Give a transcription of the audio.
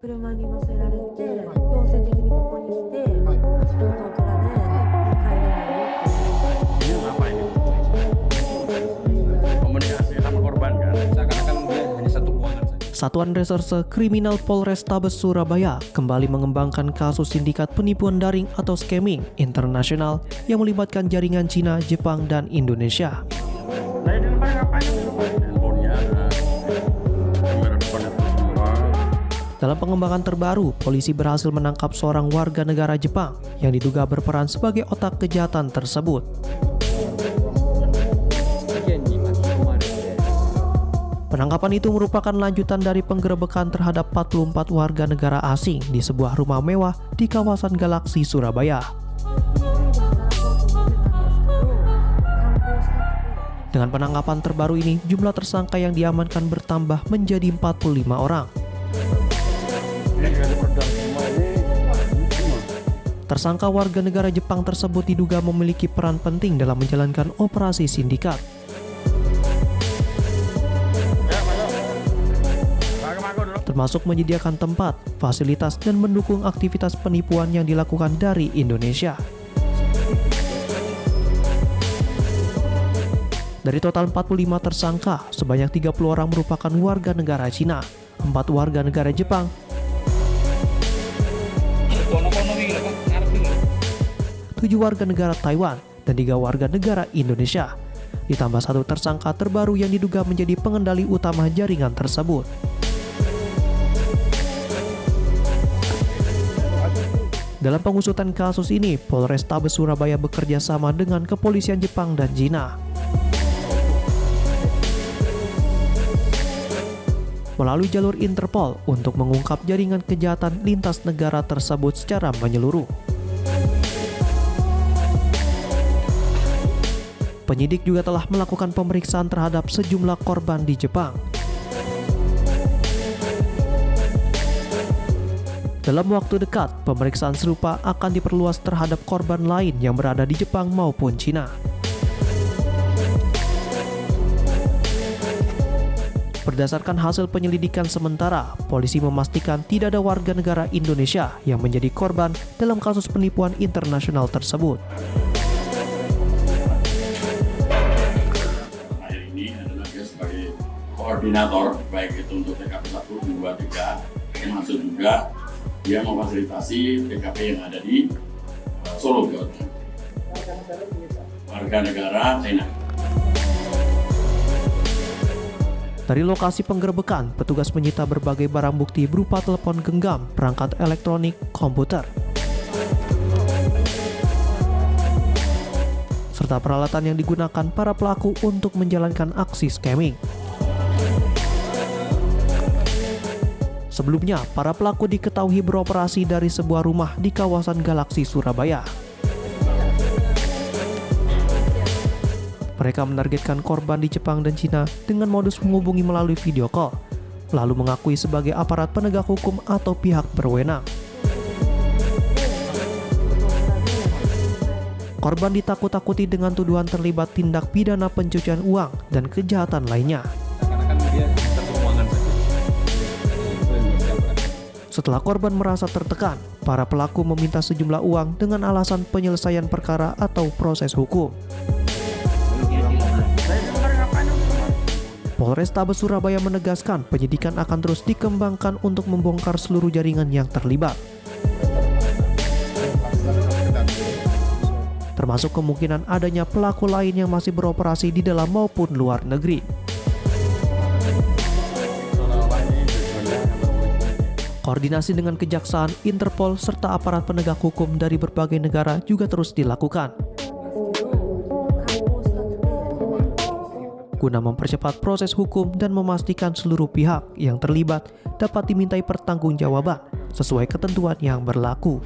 車に乗せられて、強制的にここに来て、パスポートを取られ、入れないよっていう。Ini apa ini? Komunikasi sama korban kan? Seakan-akan hanya satu ruangan saja. Satuan Reserse Kriminal Polrestabes Surabaya kembali mengembangkan kasus sindikat penipuan daring atau scamming internasional yang melibatkan jaringan Cina, Jepang, dan Indonesia. Nah ini ngapain? Handphonenya ada, kamera depannya semua. Dalam pengembangan terbaru, polisi berhasil menangkap seorang warga negara Jepang yang diduga berperan sebagai otak kejahatan tersebut. Penangkapan itu merupakan lanjutan dari penggerebekan terhadap 44 warga negara asing di sebuah rumah mewah di kawasan Galaksi, Surabaya. Dengan penangkapan terbaru ini, jumlah tersangka yang diamankan bertambah menjadi 45 orang. Tersangka warga negara Jepang tersebut diduga memiliki peran penting dalam menjalankan operasi sindikat. Termasuk menyediakan tempat, fasilitas, dan mendukung aktivitas penipuan yang dilakukan dari Indonesia. Dari total 45 tersangka, sebanyak 30 orang merupakan warga negara Cina, 4 warga negara Jepang, 7 warga negara Taiwan, dan 3 warga negara Indonesia. Ditambah 1 tersangka terbaru yang diduga menjadi pengendali utama jaringan tersebut. Dalam pengusutan kasus ini, Polrestabes Surabaya bekerja sama dengan kepolisian Jepang dan Cina. Melalui jalur Interpol untuk mengungkap jaringan kejahatan lintas negara tersebut secara menyeluruh. Penyidik juga telah melakukan pemeriksaan terhadap sejumlah korban di Jepang. Dalam waktu dekat, pemeriksaan serupa akan diperluas terhadap korban lain yang berada di Jepang maupun Cina. Berdasarkan hasil penyelidikan sementara, polisi memastikan tidak ada warga negara Indonesia yang menjadi korban dalam kasus penipuan internasional tersebut. Terakhir ini adalah dia sebagai koordinator, baik itu untuk TKP 1, 2, 3, termasuk juga dia memfasilitasi TKP yang ada di Solo, Jawa Tengah. Warga negara China. Dari lokasi penggerebekan, petugas menyita berbagai barang bukti berupa telepon genggam, perangkat elektronik, komputer, serta peralatan yang digunakan para pelaku untuk menjalankan aksi scamming. Sebelumnya, para pelaku diketahui beroperasi dari sebuah rumah di kawasan Galaksi, Surabaya. Mereka menargetkan korban di Jepang dan Cina dengan modus menghubungi melalui video call, lalu mengakui sebagai aparat penegak hukum atau pihak berwenang. Korban ditakut-takuti dengan tuduhan terlibat tindak pidana pencucian uang dan kejahatan lainnya. Setelah korban merasa tertekan, para pelaku meminta sejumlah uang dengan alasan penyelesaian perkara atau proses hukum. Polrestabes Surabaya menegaskan penyidikan akan terus dikembangkan untuk membongkar seluruh jaringan yang terlibat, termasuk kemungkinan adanya pelaku lain yang masih beroperasi di dalam maupun luar negeri. Koordinasi dengan Kejaksaan, Interpol, serta aparat penegak hukum dari berbagai negara juga terus dilakukan guna mempercepat proses hukum dan memastikan seluruh pihak yang terlibat dapat dimintai pertanggungjawaban sesuai ketentuan yang berlaku.